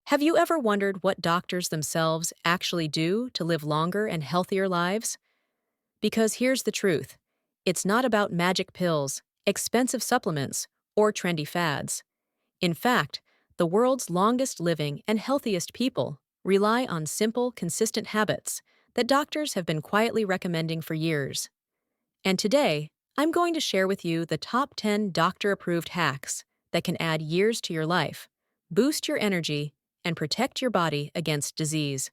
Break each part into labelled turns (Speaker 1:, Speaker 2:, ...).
Speaker 1: Have you ever wondered what doctors themselves actually do to live longer and healthier lives? Because here's the truth, it's not about magic pills, expensive supplements, or trendy fads. In fact, the world's longest living and healthiest people rely on simple, consistent habits that doctors have been quietly recommending for years. And today, I'm going to share with you the top 10 doctor approved hacks that can add years to your life, boost your energy, and protect your body against disease.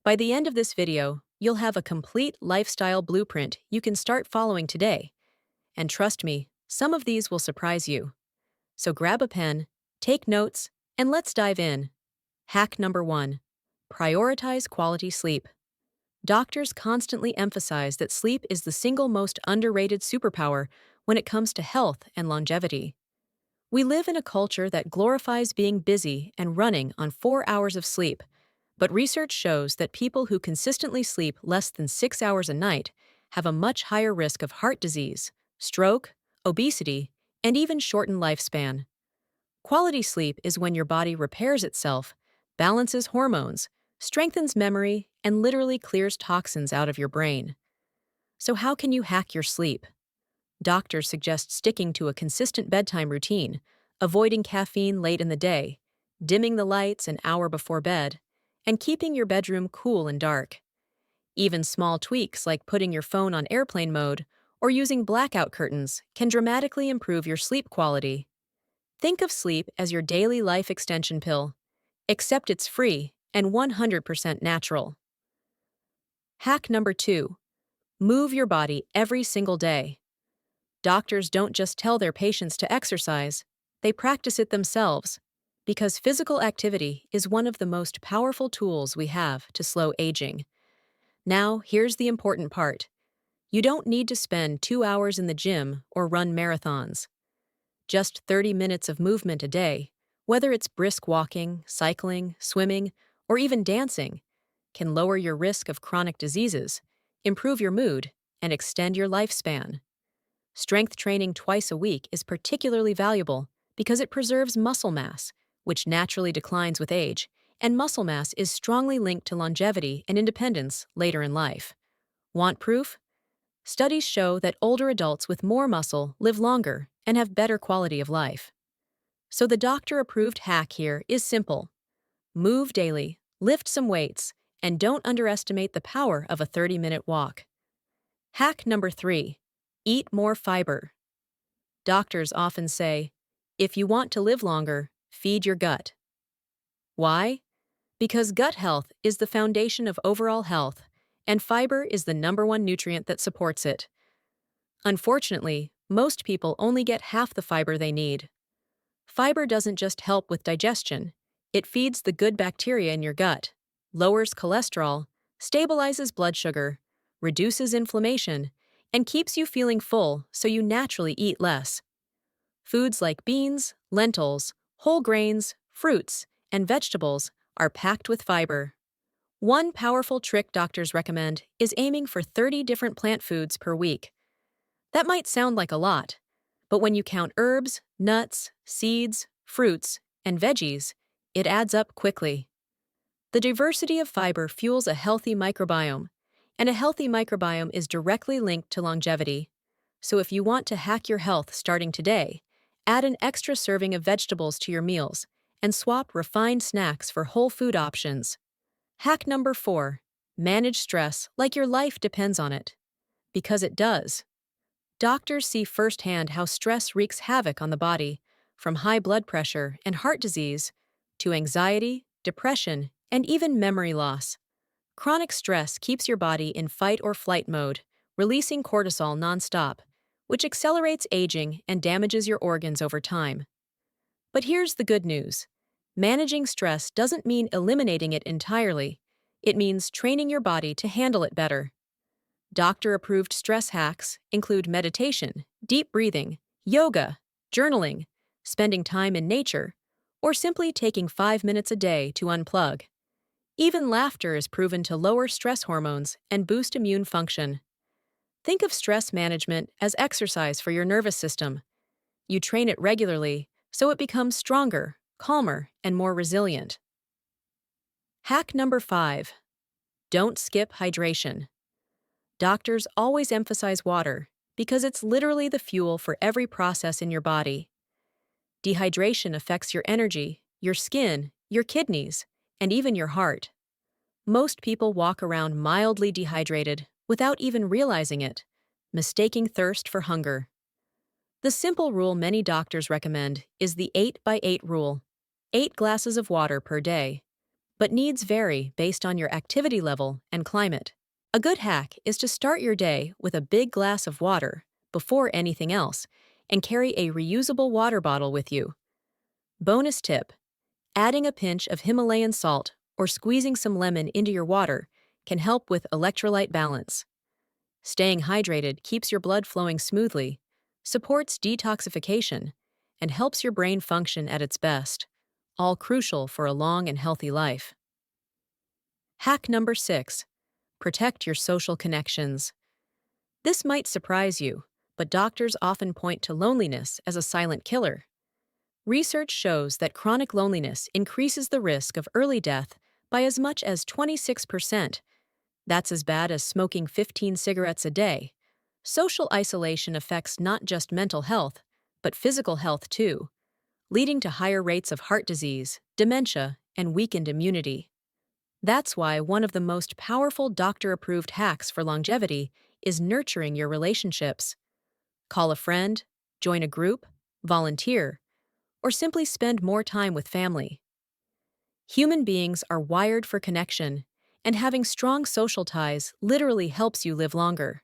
Speaker 1: By the end of this video, you'll have a complete lifestyle blueprint you can start following today. And trust me, some of these will surprise you. So grab a pen, take notes, and let's dive in. Hack number 1. Prioritize quality sleep. Doctors constantly emphasize that sleep is the single most underrated superpower when it comes to health and longevity. We live in a culture that glorifies being busy and running on 4 hours of sleep, but research shows that people who consistently sleep less than 6 hours a night have a much higher risk of heart disease, stroke, obesity, and even shortened lifespan. Quality sleep is when your body repairs itself, balances hormones, strengthens memory, and literally clears toxins out of your brain. So how can you hack your sleep? Doctors suggest sticking to a consistent bedtime routine, avoiding caffeine late in the day, dimming the lights an hour before bed, and keeping your bedroom cool and dark. Even small tweaks like putting your phone on airplane mode or using blackout curtains can dramatically improve your sleep quality. Think of sleep as your daily life extension pill, except it's free and 100% natural. Hack number 2. Move your body every single day. Doctors don't just tell their patients to exercise, they practice it themselves, because physical activity is one of the most powerful tools we have to slow aging. Now, here's the important part. You don't need to spend 2 hours in the gym or run marathons. Just 30 minutes of movement a day, whether it's brisk walking, cycling, swimming, or even dancing, can lower your risk of chronic diseases, improve your mood, and extend your lifespan. Strength training twice a week is particularly valuable because it preserves muscle mass, which naturally declines with age, and muscle mass is strongly linked to longevity and independence later in life. Want proof? Studies show that older adults with more muscle live longer and have better quality of life. So the doctor-approved hack here is simple. Move daily, lift some weights, and don't underestimate the power of a 30-minute walk. Hack number 3. Eat more fiber. Doctors often say, if you want to live longer, feed your gut. Why? Because gut health is the foundation of overall health, and fiber is the #1 nutrient that supports it. Unfortunately, most people only get half the fiber they need. Fiber doesn't just help with digestion, it feeds the good bacteria in your gut, lowers cholesterol, stabilizes blood sugar, reduces inflammation, and keeps you feeling full so you naturally eat less. Foods like beans, lentils, whole grains, fruits, and vegetables are packed with fiber. One powerful trick doctors recommend is aiming for 30 different plant foods per week. That might sound like a lot, but when you count herbs, nuts, seeds, fruits, and veggies, it adds up quickly. The diversity of fiber fuels a healthy microbiome, and a healthy microbiome is directly linked to longevity. So if you want to hack your health starting today, add an extra serving of vegetables to your meals and swap refined snacks for whole food options. Hack number 4. Manage stress like your life depends on it. Because it does. Doctors see firsthand how stress wreaks havoc on the body, from high blood pressure and heart disease to anxiety, depression, and even memory loss. Chronic stress keeps your body in fight or flight mode, releasing cortisol nonstop, which accelerates aging and damages your organs over time. But here's the good news. Managing stress doesn't mean eliminating it entirely. It means training your body to handle it better. Doctor-approved stress hacks include meditation, deep breathing, yoga, journaling, spending time in nature, or simply taking 5 minutes a day to unplug. Even laughter is proven to lower stress hormones and boost immune function. Think of stress management as exercise for your nervous system. You train it regularly so it becomes stronger, calmer, and more resilient. Hack number 5. Don't skip hydration. Doctors always emphasize water because it's literally the fuel for every process in your body. Dehydration affects your energy, your skin, your kidneys, and even your heart. Most people walk around mildly dehydrated without even realizing it, mistaking thirst for hunger. The simple rule many doctors recommend is the 8 by 8 rule: 8 glasses of water per day. But needs vary based on your activity level and climate. A good hack is to start your day with a big glass of water before anything else and carry a reusable water bottle with you. Bonus tip: adding a pinch of Himalayan salt or squeezing some lemon into your water can help with electrolyte balance. Staying hydrated keeps your blood flowing smoothly, supports detoxification, and helps your brain function at its best, all crucial for a long and healthy life. Hack number 6. Protect your social connections. This might surprise you, but doctors often point to loneliness as a silent killer. Research shows that chronic loneliness increases the risk of early death by as much as 26%. That's as bad as smoking 15 cigarettes a day. Social isolation affects not just mental health, but physical health too, leading to higher rates of heart disease, dementia, and weakened immunity. That's why one of the most powerful doctor-approved hacks for longevity is nurturing your relationships. Call a friend, join a group, volunteer, or simply spend more time with family. Human beings are wired for connection, and having strong social ties literally helps you live longer.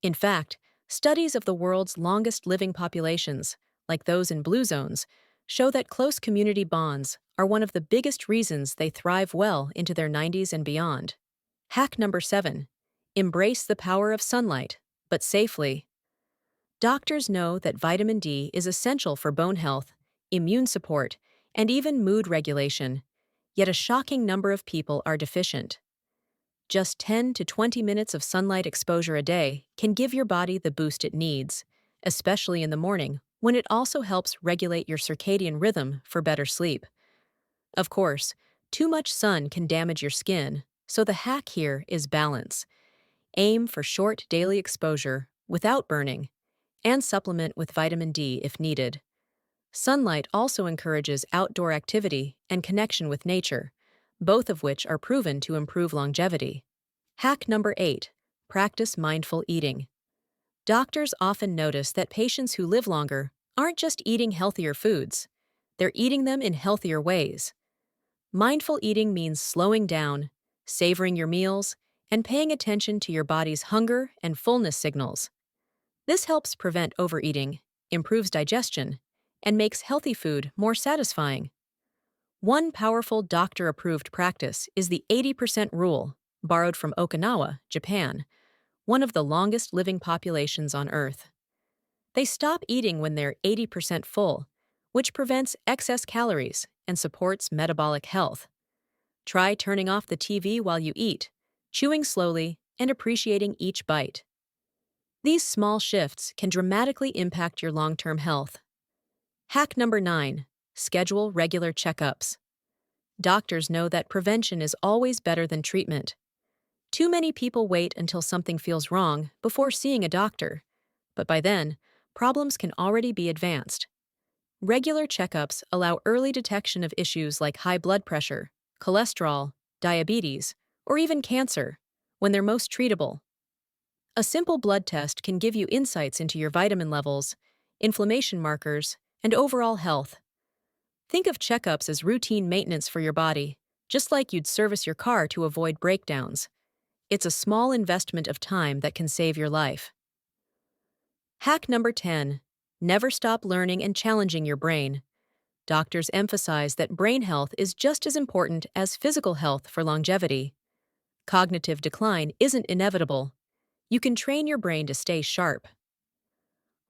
Speaker 1: In fact, studies of the world's longest living populations, like those in blue zones, show that close community bonds are one of the biggest reasons they thrive well into their 90s and beyond. Hack number 7. Embrace the power of sunlight, but safely. Doctors know that vitamin D is essential for bone health, immune support, and even mood regulation, yet a shocking number of people are deficient. Just 10 to 20 minutes of sunlight exposure a day can give your body the boost it needs, especially in the morning, when it also helps regulate your circadian rhythm for better sleep. Of course, too much sun can damage your skin, so the hack here is balance. Aim for short daily exposure without burning, and supplement with vitamin D if needed. Sunlight also encourages outdoor activity and connection with nature, both of which are proven to improve longevity. Hack number 8. Practice mindful eating. Doctors often notice that patients who live longer aren't just eating healthier foods, they're eating them in healthier ways. Mindful eating means slowing down, savoring your meals, and paying attention to your body's hunger and fullness signals. This helps prevent overeating, improves digestion, and makes healthy food more satisfying. One powerful doctor-approved practice is the 80% rule, borrowed from Okinawa, Japan, one of the longest living populations on Earth. They stop eating when they're 80% full, which prevents excess calories and supports metabolic health. Try turning off the TV while you eat, chewing slowly, and appreciating each bite. These small shifts can dramatically impact your long-term health. Hack number 9. Schedule regular checkups. Doctors know that prevention is always better than treatment. Too many people wait until something feels wrong before seeing a doctor, but by then, problems can already be advanced. Regular checkups allow early detection of issues like high blood pressure, cholesterol, diabetes, or even cancer, when they're most treatable. A simple blood test can give you insights into your vitamin levels, inflammation markers, and overall health. Think of checkups as routine maintenance for your body, just like you'd service your car to avoid breakdowns. It's a small investment of time that can save your life. Hack number 10. Never stop learning and challenging your brain. Doctors emphasize that brain health is just as important as physical health for longevity. Cognitive decline isn't inevitable. You can train your brain to stay sharp.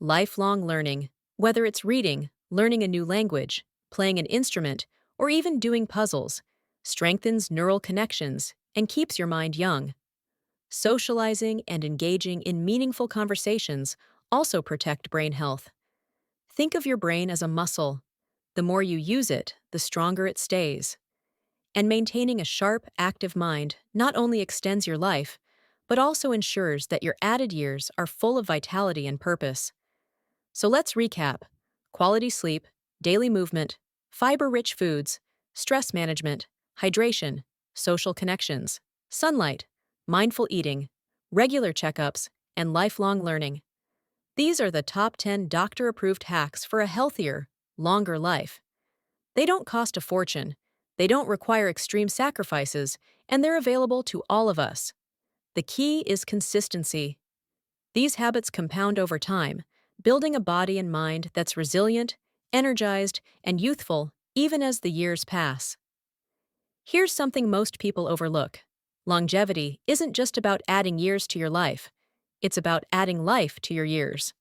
Speaker 1: Lifelong learning, whether it's reading, learning a new language, playing an instrument, or even doing puzzles, strengthens neural connections and keeps your mind young. Socializing and engaging in meaningful conversations also protect brain health. Think of your brain as a muscle. The more you use it, the stronger it stays. And maintaining a sharp, active mind not only extends your life, but also ensures that your added years are full of vitality and purpose. So let's recap: quality sleep, daily movement, fiber rich foods, stress management, hydration, social connections, sunlight, mindful eating, regular checkups, and lifelong learning. These are the top 10 doctor approved hacks for a healthier, longer life. They don't cost a fortune, they don't require extreme sacrifices, and they're available to all of us. The key is consistency. These habits compound over time, building a body and mind that's resilient, energized, and youthful even as the years pass. Here's something most people overlook: longevity isn't just about adding years to your life, it's about adding life to your years.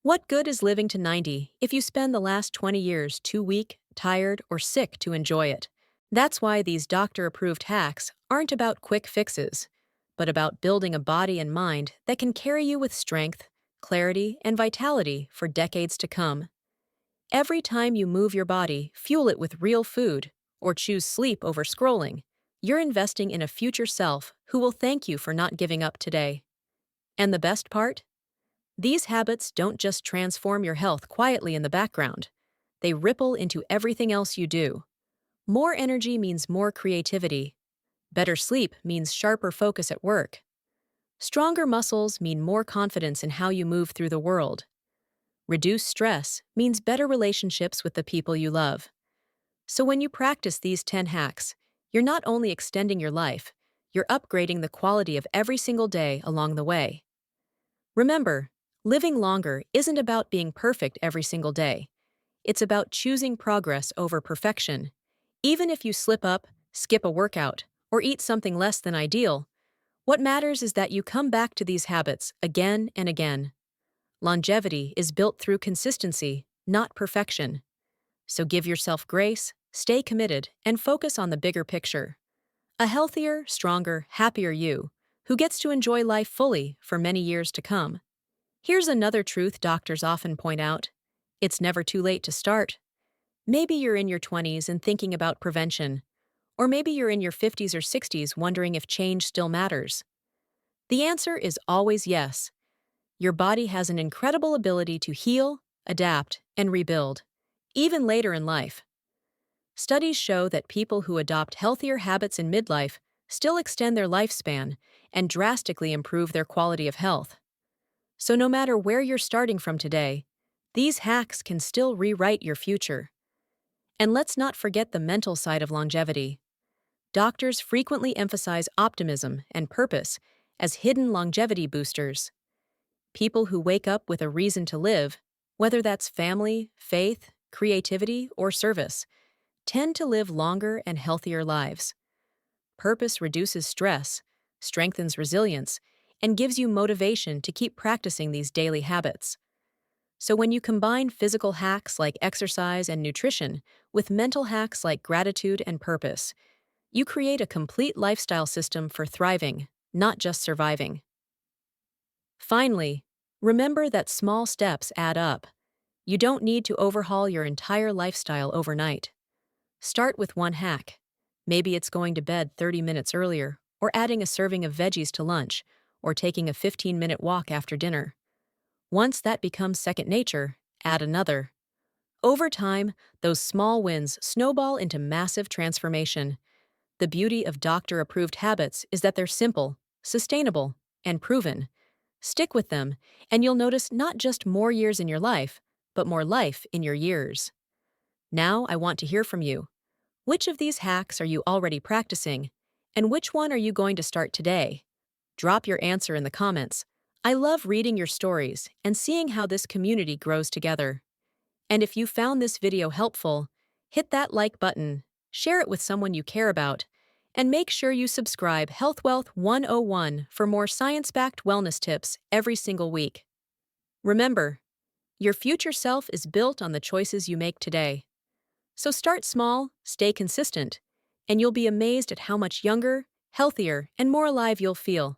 Speaker 1: What good is living to 90 if you spend the last 20 years too weak, tired, or sick to enjoy it? That's why these doctor approved hacks aren't about quick fixes, but about building a body and mind that can carry you with strength, clarity, and vitality for decades to come. Every time you move your body, fuel it with real food, or choose sleep over scrolling, you're investing in a future self who will thank you for not giving up today. And the best part? These habits don't just transform your health quietly in the background, they ripple into everything else you do. More energy means more creativity. Better sleep means sharper focus at work. Stronger muscles mean more confidence in how you move through the world. Reduced stress means better relationships with the people you love. So when you practice these 10 hacks, you're not only extending your life, you're upgrading the quality of every single day along the way. Remember, living longer isn't about being perfect every single day. It's about choosing progress over perfection. Even if you slip up, skip a workout, or eat something less than ideal, what matters is that you come back to these habits again and again. Longevity is built through consistency, not perfection. So give yourself grace, stay committed, and focus on the bigger picture. A healthier, stronger, happier you, who gets to enjoy life fully for many years to come. Here's another truth doctors often point out: it's never too late to start. Maybe you're in your 20s and thinking about prevention, or maybe you're in your 50s or 60s wondering if change still matters. The answer is always yes. Your body has an incredible ability to heal, adapt, and rebuild, even later in life. Studies show that people who adopt healthier habits in midlife still extend their lifespan and drastically improve their quality of health. So no matter where you're starting from today, these hacks can still rewrite your future. And let's not forget the mental side of longevity. Doctors frequently emphasize optimism and purpose as hidden longevity boosters. People who wake up with a reason to live, whether that's family, faith, creativity, or service, tend to live longer and healthier lives. Purpose reduces stress, strengthens resilience, and gives you motivation to keep practicing these daily habits. So when you combine physical hacks like exercise and nutrition with mental hacks like gratitude and purpose, you create a complete lifestyle system for thriving, not just surviving. Finally, remember that small steps add up. You don't need to overhaul your entire lifestyle overnight. Start with one hack. Maybe it's going to bed 30 minutes earlier, or adding a serving of veggies to lunch, or taking a 15-minute walk after dinner. Once that becomes second nature, add another. Over time, those small wins snowball into massive transformation. The beauty of doctor-approved habits is that they're simple, sustainable, and proven. Stick with them, and you'll notice not just more years in your life, but more life in your years. Now I want to hear from you. Which of these hacks are you already practicing, and which one are you going to start today? Drop your answer in the comments. I love reading your stories and seeing how this community grows together. And if you found this video helpful, hit that like button, share it with someone you care about, and make sure you subscribe Health Wealth 101 for more science-backed wellness tips every single week. Remember, your future self is built on the choices you make today. So start small, stay consistent, and you'll be amazed at how much younger, healthier, and more alive you'll feel.